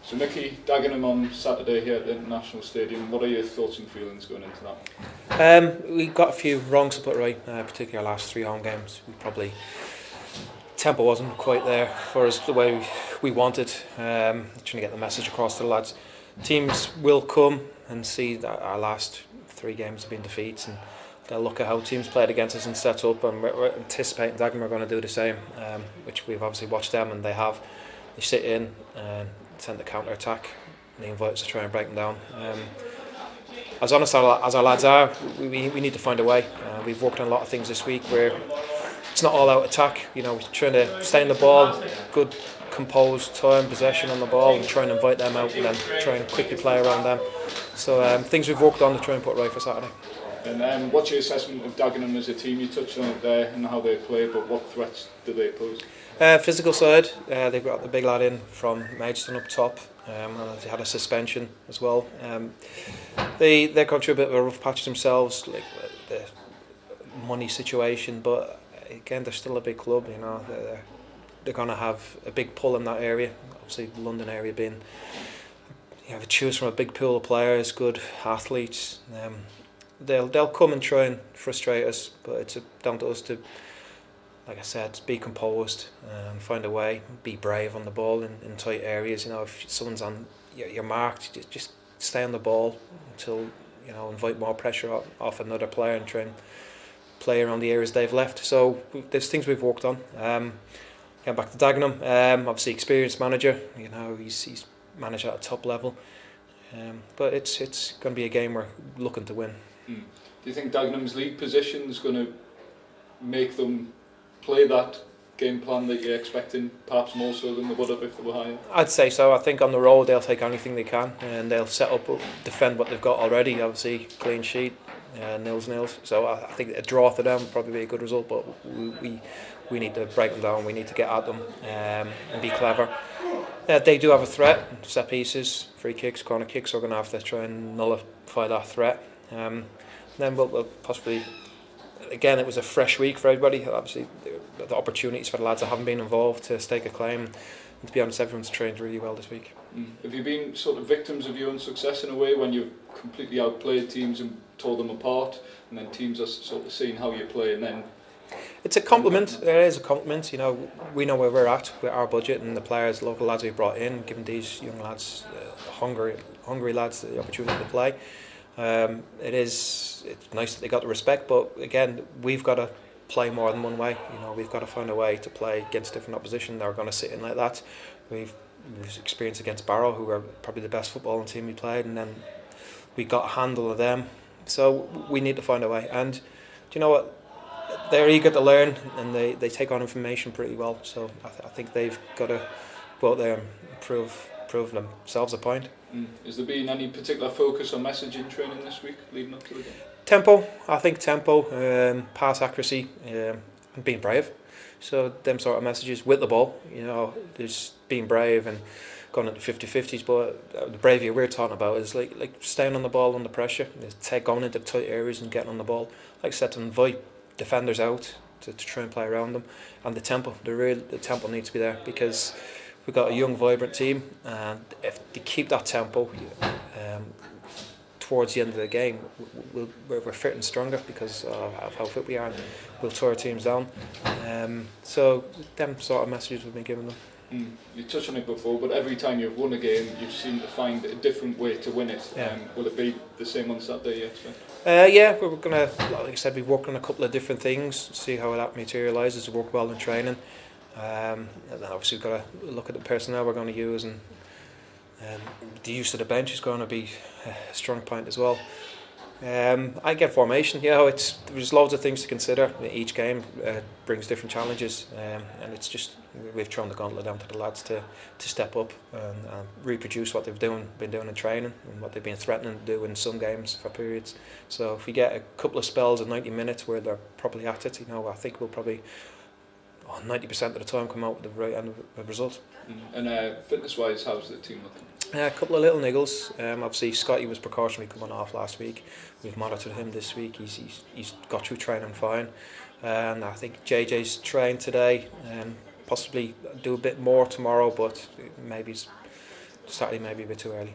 So Micky, Dagenham on Saturday here at the International Stadium. What are your thoughts and feelings going into that? We got a few wrongs to put right, particularly our last 3 home games. Tempo wasn't quite there for us the way we wanted. Trying to get the message across to the lads. Teams will come and see that our last 3 games have been defeats, and they'll look at how teams played against us and set up, and we're anticipating Dagenham are going to do the same, which we've obviously watched them, and they have. They sit in and tend to counter attack. They invite us to try and break them down. As honest as our lads are, we need to find a way. We've worked on a lot of things this week where it's not all out attack. You know, we're trying to stay in the ball, good composed time, possession on the ball, and try and invite them out and then try and quickly play around them. So things we've worked on to try and put right for Saturday. And what's your assessment of Dagenham as a team? You touched on it there and how they play, but what threats do they pose? Physical side, they've got the big lad in from Maidstone up top, and they had a suspension as well. They're going through a bit of a rough patch themselves, like the money situation, but again, they're still a big club. You know, they're going to have a big pull in that area. Obviously, the London area being, you have to choose from a big pool of players, good athletes. They'll come and try and frustrate us, but it's down to us to, like I said, be composed, find a way, be brave on the ball in tight areas. You know, if someone's on, you're marked, just stay on the ball until, you know, invite more pressure off another player and try and play around the areas they've left. So there's things we've worked on. Getting back to Dagenham, obviously experienced manager. You know, he's managed at a top level, but it's going to be a game we're looking to win. Do you think Dagenham's league position is going to make them play that game plan that you're expecting, perhaps more so than they would have if they were higher? I'd say so. I think on the road they'll take anything they can, and they'll set up, defend what they've got already. Obviously, clean sheet, 0-0. So I think a draw for them would probably be a good result, but we need to break them down. We need to get at them and be clever. They do have a threat, set pieces, free kicks, corner kicks. We're going to have to try and nullify that threat. Then we'll possibly, again, it was a fresh week for everybody. Obviously, the opportunities for the lads that haven't been involved to stake a claim. And to be honest, everyone's trained really well this week. Have you been sort of victims of your own success in a way when you've completely outplayed teams and tore them apart, and then teams are sort of seeing how you play, and then? It's a compliment. It is a compliment. You know, we know where we're at with our budget and the players, local lads we brought in, giving these young lads, hungry lads, the opportunity to play. It's nice that they got the respect, but again, we've got to play more than one way. You know, we've got to find a way to play against different opposition. They're going to sit in like that. We've experienced against Barrow, who were probably the best footballing team we played, and then we got a handle of them. So we need to find a way. And do you know what? They're eager to learn, and they take on information pretty well. So I think they've got to go out there and prove themselves a point. Has there been any particular focus on messaging training this week leading up to the game? Tempo, I think tempo, pass accuracy, and being brave. So them sort of messages with the ball, you know, there's being brave and going into 50-50s, but the bravery we're talking about is like staying on the ball under pressure, going into tight areas and getting on the ball. Like I said, to invite defenders out to try and play around them, and the tempo, the tempo needs to be there, because we've got a young, vibrant team, and if they keep that tempo towards the end of the game, we're fit and stronger because of how fit we are, and we'll tear our teams down. So them sort of messages we've been giving them. You touched on it before, but every time you've won a game, you seem to find a different way to win it. Will it be the same on Saturday, you expect? Yeah, we're going to, like I said, we've worked on a couple of different things, see how that materialises, work well in training. And then obviously we've got to look at the personnel we're going to use, and the use of the bench is going to be a strong point as well. I get formation, you know, there's loads of things to consider. Each game brings different challenges, and it's just, we've thrown the gauntlet down to the lads to step up and reproduce what they've been doing in training and what they've been threatening to do in some games for periods. So if we get a couple of spells of 90 minutes where they're properly at it, you know, I think we'll probably 90% of the time come out with the right end of the result. And fitness-wise, how's the team looking? A couple of little niggles. Obviously, Scotty was precautionary coming off last week. We've monitored him this week. He's got through training fine, and I think JJ's trained today. Possibly do a bit more tomorrow, but maybe Saturday maybe a bit too early.